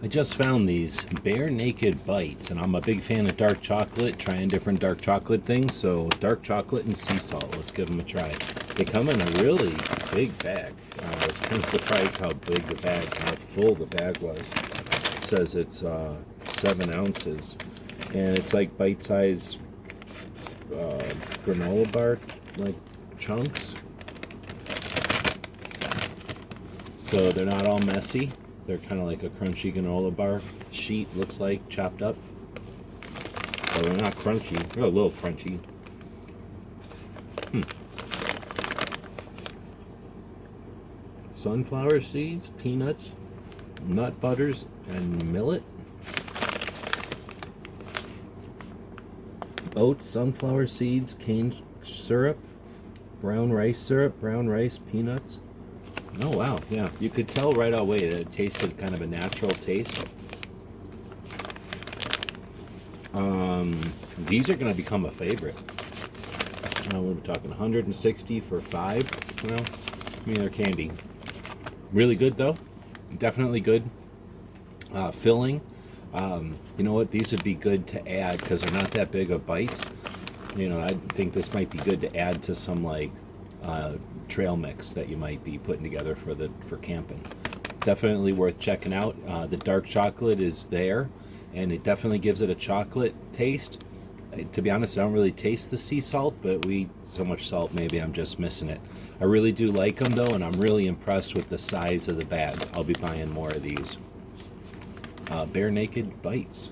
I just found these Bare Naked Bites, and I'm a big fan of dark chocolate, trying different dark chocolate things. So dark chocolate and sea salt, let's give them a try. They come in a really big bag. I was kind of surprised how big the bag, how full the bag was. It says it's 7 ounces, and it's like bite-sized granola bar, like chunks. So they're not all messy. They're kind of like a crunchy granola bar sheet, looks like, chopped up. Oh, they're not crunchy. They're a little crunchy. Sunflower seeds, peanuts, nut butters, and millet. Oats, sunflower seeds, cane syrup, brown rice, peanuts. Oh wow, yeah. You could tell right away that it tasted kind of a natural taste. These are going to become a favorite. What are we talking? 160 for 5? Well, I mean, they're candy. Really good though. Definitely good. Filling. You know what? These would be good to add because they're not that big of bites. You know, I think this might be good to add to some like trail mix that you might be putting together for camping. Definitely worth checking out. The dark chocolate is there, and it definitely gives it a chocolate taste. To be honest, I don't really taste the sea salt, but we eat so much salt, maybe I'm just missing it. I really do like them though, and I'm really impressed with the size of the bag. I'll be buying more of these. Bare Naked Bites.